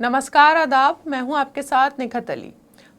नमस्कार, आदाब। मैं हूं आपके साथ निखत अली।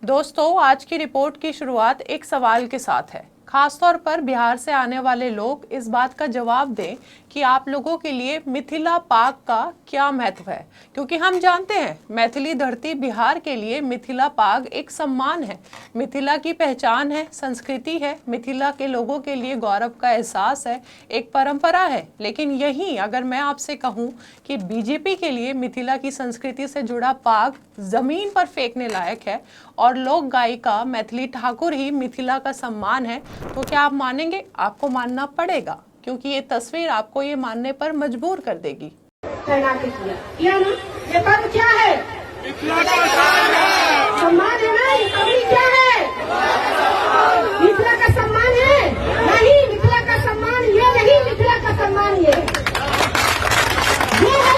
दोस्तों, आज की रिपोर्ट की शुरुआत एक सवाल के साथ है। खासतौर पर बिहार से आने वाले लोग इस बात का जवाब दें कि आप लोगों के लिए मिथिला पाक का क्या महत्व है, क्योंकि हम जानते हैं मैथिली धरती बिहार के लिए मिथिला पाक एक सम्मान है, मिथिला की पहचान है, संस्कृति है, मिथिला के लोगों के लिए गौरव का एहसास है, एक परंपरा है। लेकिन यही अगर मैं आपसे कहूं कि बीजेपी के लिए मिथिला की संस्कृति से जुड़ा पाग जमीन पर फेंकने लायक है और लोक गायिका मैथिली ठाकुर ही मिथिला का सम्मान है, तो क्या आप मानेंगे? आपको मानना पड़ेगा, क्योंकि ये तस्वीर आपको ये मानने पर मजबूर कर देगी। किया ना, ये पर्व क्या है? मिथिला का सम्मान है ना। ये पगड़ी क्या है? मिथिला का सम्मान है। नहीं, मिथिला का सम्मान ये नहीं, मिथिला का सम्मान ये है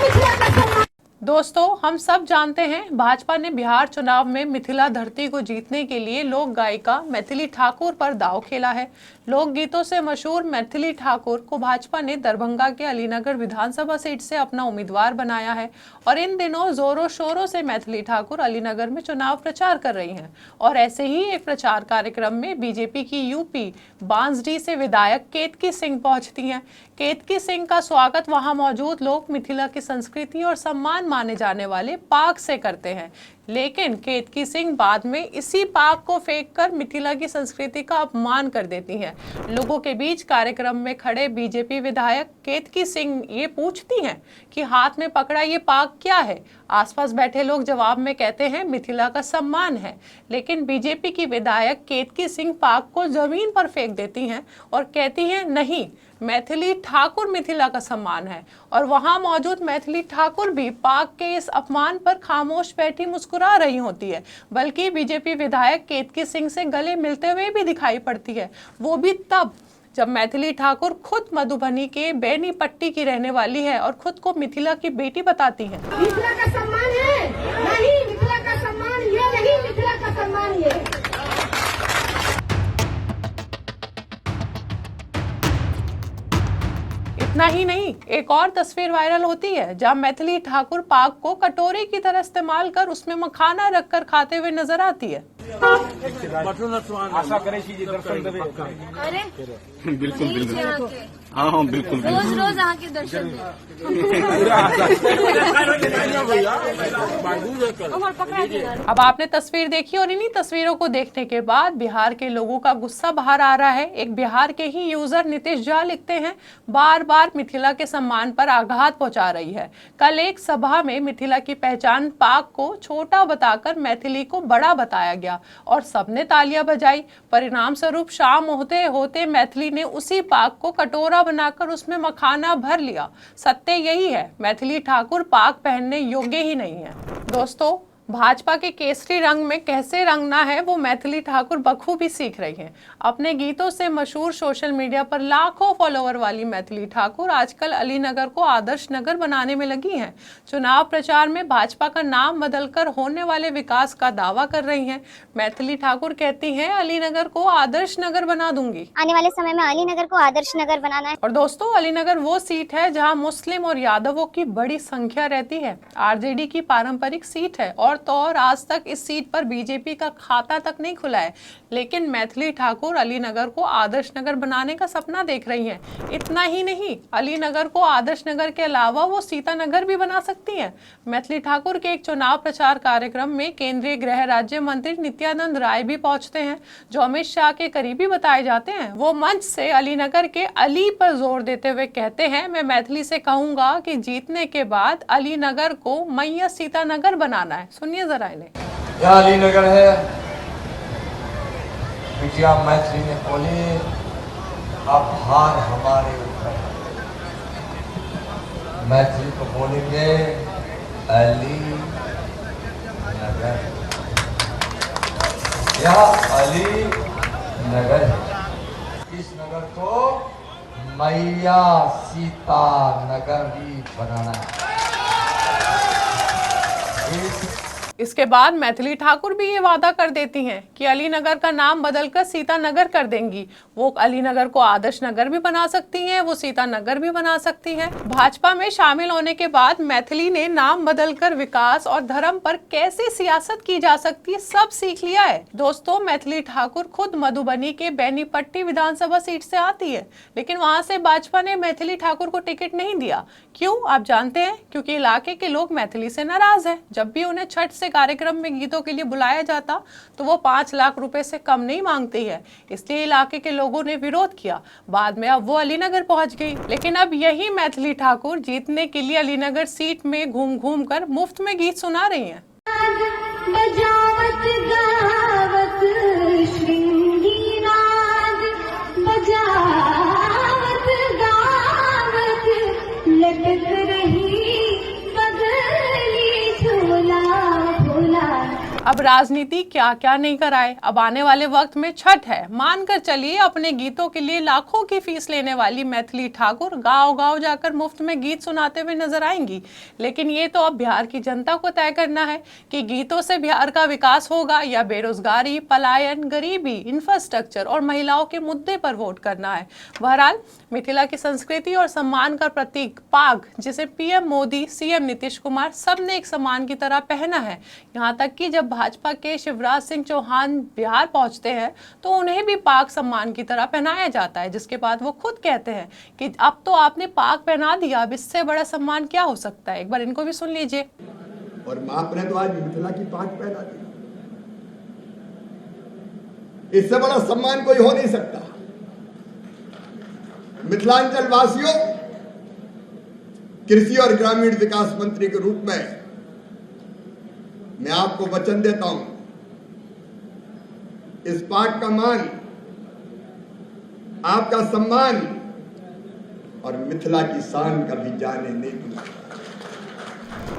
मिथिला का सम्मान। दोस्तों, हम सब जानते हैं भाजपा ने बिहार चुनाव में मिथिला धरती को जीतने के लिए लोक गायिका मैथिली ठाकुर पर दांव खेला है। लोकगीतों से मशहूर मैथिली ठाकुर को भाजपा ने दरभंगा के अलीनगर विधानसभा सीट से अपना उम्मीदवार बनाया है और इन दिनों जोरों शोरों से मैथिली ठाकुर अलीनगर में चुनाव प्रचार कर रही हैं। और ऐसे ही एक प्रचार कार्यक्रम में बीजेपी की यूपी बांसडीह से विधायक केतकी सिंह पहुंचती हैं। केतकी सिंह का स्वागत वहां मौजूद लोग मिथिला की संस्कृति और सम्मान माने जाने वाले पाक से करते हैं। लेकिन केतकी सिंह बाद में इसी पाक को फेंककर मिथिला की संस्कृति का अपमान कर देती हैं। लोगों के बीच कार्यक्रम में खड़े बीजेपी विधायक केतकी सिंह ये पूछती हैं कि हाथ में पकड़ा ये पाक क्या है। आसपास बैठे लोग जवाब में कहते हैं मिथिला का सम्मान है। लेकिन बीजेपी की विधायक केतकी सिंह पाक को जमीन पर फेंक देती हैं और कहती हैं नहीं, मैथिली ठाकुर मिथिला का सम्मान है। और वहां मौजूद मैथिली ठाकुर भी पाक के इस अपमान पर खामोश बैठी मुस्कुरा रही होती है, बल्कि बीजेपी विधायक केतकी सिंह से गले मिलते हुए भी दिखाई पड़ती है। वो भी तब जब मैथिली ठाकुर खुद मधुबनी के बेनीपट्टी की रहने वाली है और खुद को मिथिला की बेटी बताती है। मिथिला का सम्मान है। नहीं, मिथिला का सम्मान ये नहीं, मिथिला का सम्मान ये। इतना ही नहीं, एक और तस्वीर वायरल होती है जहां मैथिली ठाकुर पाक को कटोरे की तरह इस्तेमाल कर उसमें मखाना रखकर खाते हुए नजर आती है। आशा करे दर्शन देवे। अरे बिल्कुल बिल्कुल, हाँ हाँ बिल्कुल रोज रोज यहाँ के दर्शन अब आपने तस्वीर देखी और इन्हीं तस्वीरों को देखने के बाद बिहार के लोगों का गुस्सा बाहर आ रहा है। एक बिहार के ही यूजर नीतीश झा लिखते हैं, बार बार मिथिला के सम्मान पर आघात पहुंचा रही है। कल एक सभा में मिथिला की पहचान पाक को छोटा बताकर मैथिली को बड़ा बताया गया और सबने तालियां बजाई। परिणाम स्वरूप शाम होते होते मैथिली ने उसी पाक को कटोरा बनाकर उसमें मखाना भर लिया। सत्य यही है, मैथिली ठाकुर पाक पहनने योग्य ही नहीं है। दोस्तों, भाजपा के केसरी रंग में कैसे रंगना है वो मैथिली ठाकुर बखूबी सीख रही हैं। अपने गीतों से मशहूर, सोशल मीडिया पर लाखों फॉलोअर वाली मैथिली ठाकुर आजकल अलीनगर को आदर्श नगर बनाने में लगी हैं। चुनाव प्रचार में भाजपा का नाम बदलकर होने वाले विकास का दावा कर रही हैं। मैथिली ठाकुर कहती हैं अलीनगर को आदर्श नगर बना दूंगी। आने वाले समय में अलीनगर को आदर्श नगर बनाना है। और दोस्तों, अलीनगर वो सीट है जहां मुस्लिम और यादवों की बड़ी संख्या रहती है। आरजेडी की पारंपरिक सीट है और तो और आज तक इस सीट पर बीजेपी का खाता तक नहीं खुला है। लेकिन मैथिली ठाकुर अलीनगर को आदर्श नगर बनाने का सपना देख रही हैं। इतना ही नहीं, अलीनगर को आदर्श नगर के अलावा वो सीतानगर भी बना सकती हैं। मैथिली ठाकुर के एक चुनाव प्रचार कार्यक्रम में केंद्रीय गृह राज्य मंत्री नित्यानंद राय भी पहुंचते हैं, जो अमित शाह के करीबी बताए जाते हैं। वो मंच से अलीनगर के अली पर जोर देते हुए कहते हैं, मैं मैथिली से कहूंगा कि जीतने के बाद अलीनगर को मैया सीतानगर बनाना है। सुनिए जरा इन्हें। यह अलीनगर है, बिटिया मैथिली ने बोली अब हार हमारे ऊपर। मैथिली को बोलेंगे अली नगर। यह अली नगर है, इस नगर को मैया सीता नगर भी बनाना है। इसके बाद मैथिली ठाकुर भी ये वादा कर देती हैं कि अलीनगर का नाम बदलकर सीतानगर कर देंगी। वो अलीनगर को आदर्श नगर भी बना सकती हैं, वो सीतानगर भी बना सकती हैं। भाजपा में शामिल होने के बाद मैथिली ने नाम बदलकर विकास और धर्म पर कैसे सियासत की जा सकती है सब सीख लिया है। दोस्तों, मैथिली ठाकुर खुद मधुबनी के बेनीपट्टी विधानसभा सीट से आती है, लेकिन वहां से भाजपा ने मैथिली ठाकुर को टिकट नहीं दिया। क्यों, आप जानते हैं? क्योंकि इलाके के लोग मैथिली से नाराज हैं। जब भी उन्हें छठ से कार्यक्रम में गीतों के लिए बुलाया जाता तो वो 5 लाख रुपए से कम नहीं मांगती है, इसलिए इलाके के लोगों ने विरोध किया। बाद में अब वो अलीनगर पहुंच गई, लेकिन अब यही मैथिली ठाकुर जीतने के लिए अलीनगर सीट में घूम घूम कर मुफ्त में गीत सुना रही हैं। बजावत गावत श्रृंगी नाद, बजावत गावत लटक रही पगली झोला भोला। अब राजनीति क्या क्या नहीं कराए। अब आने वाले वक्त में छठ है, मानकर चलिए अपने गीतों के लिए लाखों की फीस लेने वाली मैथिली ठाकुर गांव-गांव जाकर मुफ्त में गीत सुनाते हुए नजर आएंगी। लेकिन ये तो अब बिहार की जनता को तय करना है कि गीतों से बिहार का विकास होगा या बेरोजगारी, पलायन, गरीबी, इंफ्रास्ट्रक्चर और महिलाओं के मुद्दे पर वोट करना है। बहरहाल मिथिला की संस्कृति और सम्मान का प्रतीक पाग, जिसे पीएम मोदी, सीएम नीतीश कुमार सबने एक सम्मान की तरह पहना है। यहाँ तक कि जब भाजपा के शिवराज सिंह चौहान बिहार पहुंचते हैं तो उन्हें भी पाक सम्मान की तरह पहनाया जाता है, जिसके बाद वो खुद कहते हैं कि अब तो आपने पाक पहना दिया, अब इससे बड़ा सम्मान क्या हो सकता है। एक बार इनको भी सुन लीजिए। और आपने तो आज मिथिला की पाक पहना दी, इससे बड़ा सम्मान कोई हो नहीं सकता। मिथिलांचल वासियों, कृषि और ग्रामीण विकास मंत्री के रूप में मैं आपको वचन देता हूं, इस पाक का मान, आपका सम्मान और मिथिला की शान कभी जाने नहीं दूंगा।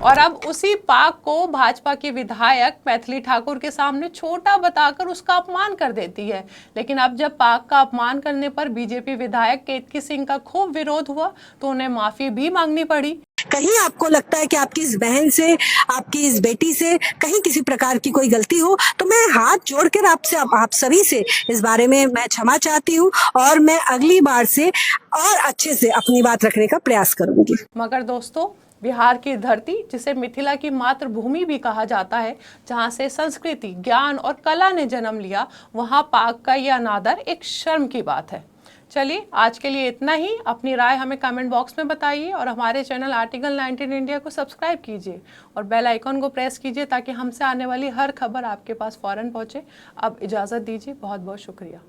और अब उसी पाक को भाजपा के विधायक मैथिली ठाकुर के सामने छोटा बताकर उसका अपमान कर देती है। लेकिन अब जब पाक का अपमान करने पर बीजेपी विधायक केतकी सिंह का खूब विरोध हुआ तो उन्हें माफी भी मांगनी पड़ी। कहीं आपको लगता है कि आपकी इस बहन से, आपकी इस बेटी से कहीं किसी प्रकार की कोई गलती हो तो मैं हाथ जोड़कर आपसे, आप सभी से इस बारे में मैं क्षमा चाहती हूँ और मैं अगली बार से और अच्छे से अपनी बात रखने का प्रयास करूंगी। मगर दोस्तों, बिहार की धरती, जिसे मिथिला की मातृभूमि भी कहा जाता है, जहां से संस्कृति, ज्ञान और कला ने जन्म लिया, वहां पाक का यह अनादर एक शर्म की बात है। चलिए, आज के लिए इतना ही। अपनी राय हमें कमेंट बॉक्स में बताइए और हमारे चैनल आर्टिकल 19 इंडिया को सब्सक्राइब कीजिए और बेल आइकन को प्रेस कीजिए ताकि हमसे आने वाली हर खबर आपके पास फौरन पहुंचे। अब इजाज़त दीजिए, बहुत बहुत शुक्रिया।